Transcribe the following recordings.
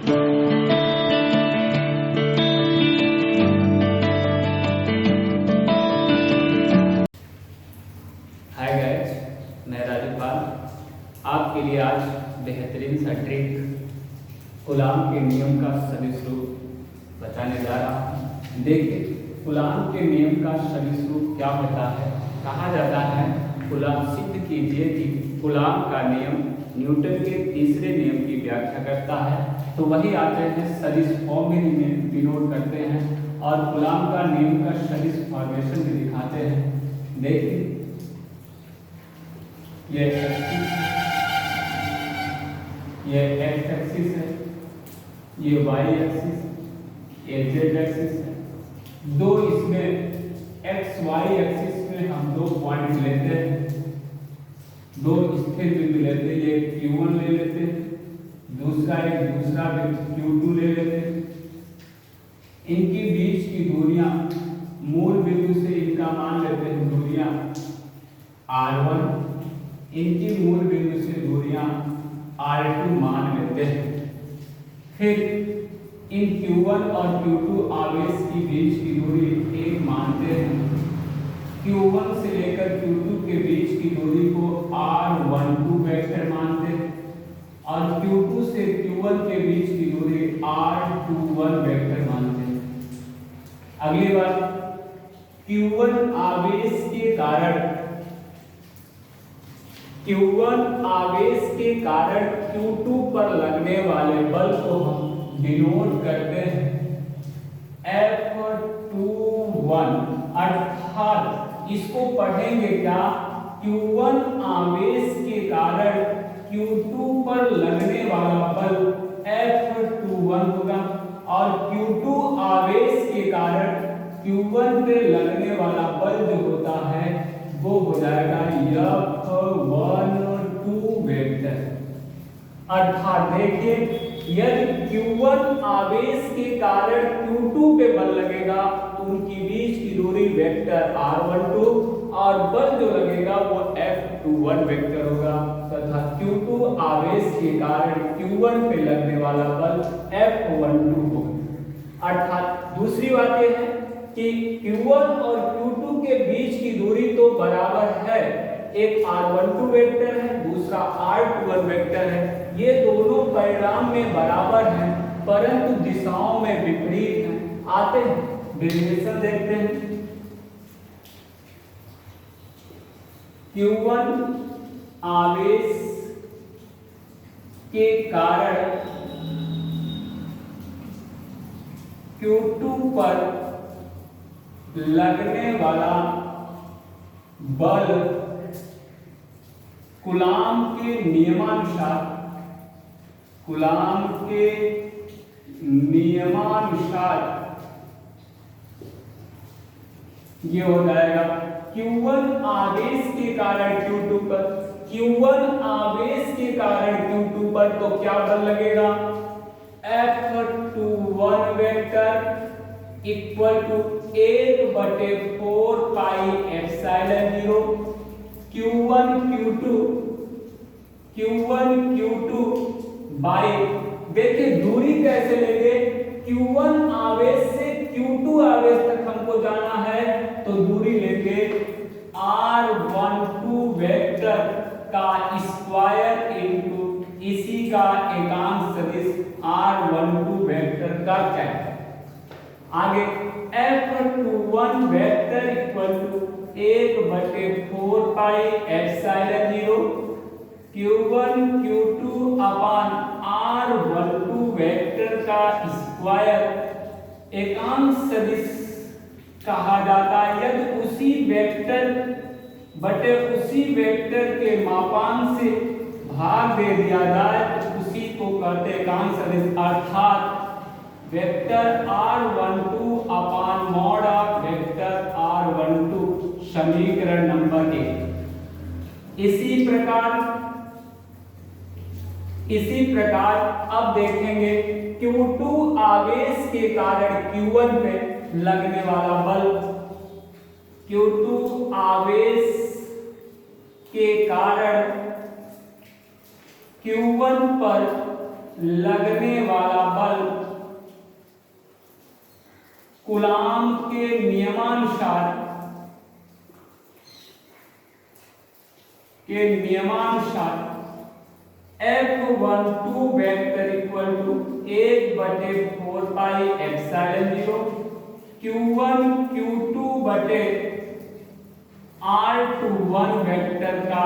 Hi guys, मैं राजपाल आपके लिए आज बेहतरीन सा ट्रिक कूलाम के नियम का सदिश रूप बताने जा रहा हूँ। देखिए, कूलाम के नियम का सदिश रूप क्या होता है। कहा जाता है कूलाम सिद्ध कीजिए कि कूलाम का नियम न्यूटन के तीसरे नियम की व्याख्या करता है। तो वही आते हैं सदिश फॉर्म में डिनोट करते हैं और कूलाम का नियम का सदिश फॉर्मेशन भी दिखाते हैं। देखिए, ये एक्स एक्सिस है, ये वाई एक्सिस, ये जेड एक्सिस है। दो इसमें एक्स वाई एक्सिस में हम दो पॉइंट लेते हैं, दो स्थिर बिंदु लेते हैं। ये Q1 ले लेते हैं, दूसरा बिंदु Q2 ले लेते हैं। इनकी बीच की दूरियां मूल बिंदु से इनका मान लेते हैं दूरियां R1, इनकी मूल बिंदु से दूरियां R2 मान लेते हैं। फिर इन Q1 और Q2 आवेश की बीच की दूरी 1 मानते हैं। Q1 से लेकर Q2 के बीच की दूरी को R12 वेक्टर मानते हैं और Q2 से Q1 के बीच की दूरी R21 वेक्टर मानते हैं। अगली बात, Q1 आवेश के कारण Q2 पर लगने वाले बल को हम डिनोट करते हैं F21, अर्थात इसको पढ़ेंगे क्या, Q1 आवेश के कारण Q2 पर लगने वाला बल F21 होगा और Q2 आवेश के कारण Q1 पे लगने वाला बल जो होता है वो हो जाएगा F12 वेक्टर। अर्थात देखिए, यदि Q1 आवेश के कारण Q2 पे बल लगेगा तो उनकी बीच की दूरी वेक्टर R12 और बल जो लगेगा वो F21 वेक्टर होगा तथा Q2 आवेश के कारण Q1 पे लगने वाला बल F12 होगा। अर्थात दूसरी बात यह है कि Q1 और Q2 के बीच की दूरी तो बराबर है, एक R12 वेक्टर है, दूसरा R21 वेक्टर है। ये दोनों परिणाम में बराबर हैं परंतु दिशाओं में विपरीत हैं। आते हैं डेरिवेशन देखते हैं। Q1 आवेश के कारण Q2 पर लगने वाला बल कूलाम के नियमानुसार ये हो जाएगा Q1 आवेश के कारण Q2 पर, Q1 आवेश के कारण Q2 पर तो क्या बल लगेगा, F21 vector equal to 1/4 pi epsilon 0 Q1 Q2 by, देखिए दूरी कैसे लेंगे, Q1 आवेश से Q2 आवेश तक हमको जाना है तो दूरी लेंगे R12 वेक्टर का स्क्वायर इनटू इसी का एकांक सदिश R12 वेक्टर का क्या है। आगे F21 vector equal to 1/4 pi epsilon 0 Q1 Q2 upon R12 vector का स्क्वायर एकांक सदिश कहा जाता है यदि उसी वेक्टर के मापांक से भाग दे दिया जाए तो उसी को कहते हैं एकांक सदिश। अर्थात vector R12 upon mod of vector R12 समीकरण नंबर 1। इसी प्रकार अब देखेंगे Q2 आवेश के कारण Q1 पे लगने वाला बल, Q2 आवेश के कारण Q1 पर लगने वाला बल कूलाम के नियमानुसार F12 vector equal to 1/4 pi epsilon 0 Q1 Q2 बटे R21 वेक्टर का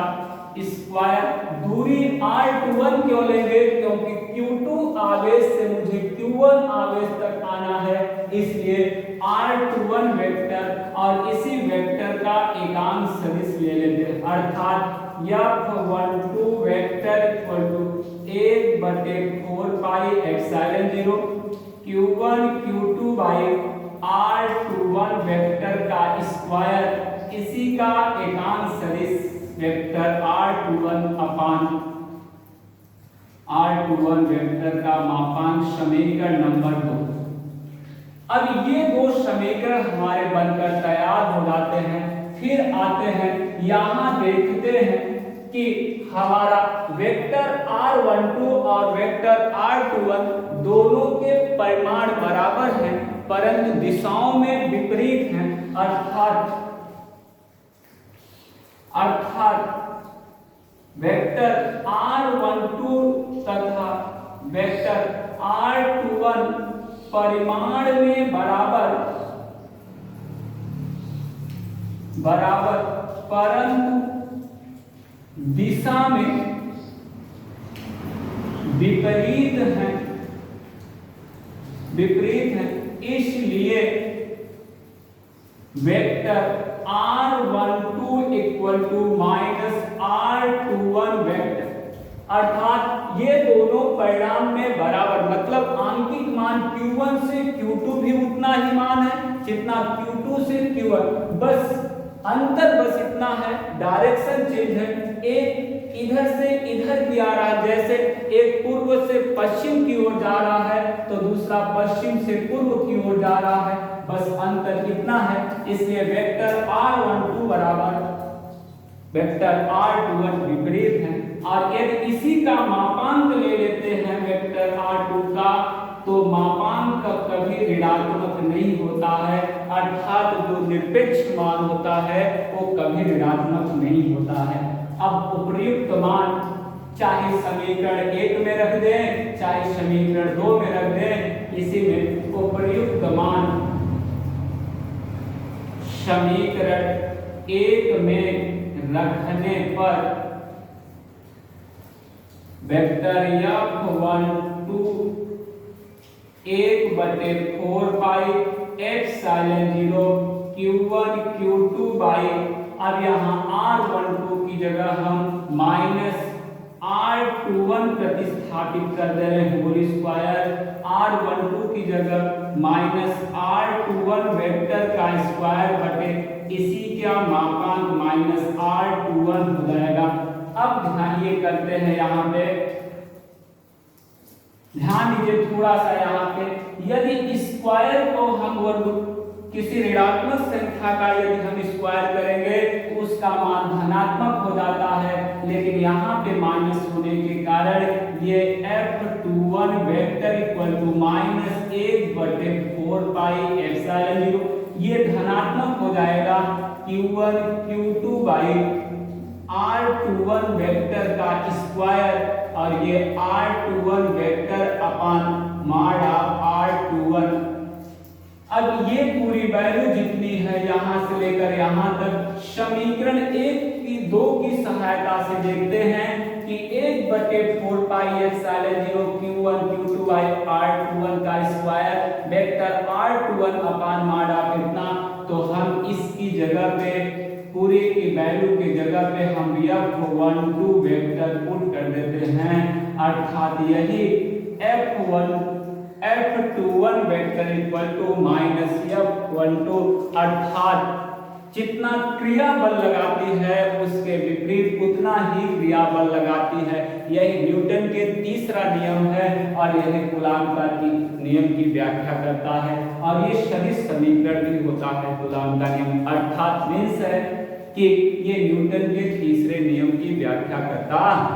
स्क्वायर। दूरी R21 क्यों लेंगे? क्योंकि Q2 आवेश से मुझे Q1 आवेश तक आना है, इसलिए R21 वेक्टर और इसी वेक्टर का एकांक सदिश ले लेते हैं, अर्थात F12 vector equal to 1/4 pi epsilon 0 Q1 Q2 by R21 vector का स्क्वायर, इसी का एकांक सदिश वेक्टर R21 वेक्टर का मापांक समीकरण नंबर 2। अब ये दो समीकरण हमारे बनकर तैयार हो जाते हैं। फिर आते हैं यहाँ देखते हैं कि हमारा वेक्टर R12 और वेक्टर R21 दोनों के परिमाण बराबर हैं, परंतु दिशाओं में विपरीत हैं, अर्थात वेक्टर R12 तथा वेक्टर R21 परिमाण में बराबर परंतु दिशा में विपरीत हैं, इसलिए vector R12 equal to minus R21 vector, अर्थात ये दोनों परिणाम में बराबर, मतलब आंकिक मान Q1 से Q2 भी उतना ही मान है जितना Q2 से Q1, बस अंतर बस इतना है, डायरेक्शन चेंज है। एक इधर से इधर की आ रहा है, जैसे एक पूर्व से पश्चिम की ओर जा रहा है तो दूसरा पश्चिम से पूर्व की ओर जा रहा है, बस अंतर इतना है। इसलिए वेक्टर R12 बराबर वेक्टर R21 विपरीत है। और यदि इसी का मापांक ले लेते हैं वेक्टर R2 का, तो मापांक कभी ऋणात्मक नहीं होता है, अर्थात जो निरपेक्ष मान होता है वो कभी ऋणात्मक नहीं होता है। अब उपर्युक्त मान चाहे समीकरण 1 में रख दें चाहे समीकरण 2 में रख दें, इसी में उपर्युक्त मान समीकरण 1 में रखने पर vector F12 1/4 pi epsilon 0 Q1 Q2 by, अब यहाँ R12 की जगह हम माइनस R21 प्रतिस्थापित कर दे रहे हैं, होल स्क्वायर R12 की जगह माइनस R21 वेक्टर का स्क्वायर बटे इसी का मापांक माइनस R21 हो जाएगा। अब ध्यान ये करते हैं, यहाँ पे ध्यान दीजिए थोड़ा सा, यहाँ पे यदि स्क्वायर को हम किसी ऋणात्मक संख्या का यदि हम स्क्वायर करेंगे तो उसका मान धनात्मक हो जाता है, लेकिन यहाँ पे माइनस होने के कारण ये F21 vector equal to minus 1/4 pi epsilon 0 ये धनात्मक हो जाएगा। Q1 Q2 by R21 vector का स्क्वायर और ये R21 vector upon mod of R21। अब ये पूरी वैल्यू जितनी है यहाँ से लेकर यहाँ तक समीकरण 1 की 2 की सहायता से देखते हैं कि 1/4 pi epsilon 0 Q1 Q2 by R21 का square vector R21 upon mod of इतना, तो हम इसकी जगह पे पूरे की वैल्यू की जगह पे हम F12 वेक्टर पुट कर देते हैं, अर्थात यही F21 vector equal to minus F12, अर्थात जितना क्रिया बल लगाती है उसके विपरीत उतना ही क्रिया बल लगाती है। यही न्यूटन के तीसरा नियम है और यही कूलाम का नियम की व्याख्या करता है, और ये सभी समीकरण भी होता है कूलाम का नियम, अर्थात मीन्स है कि ये न्यूटन के तीसरे नियम की व्याख्या करता है।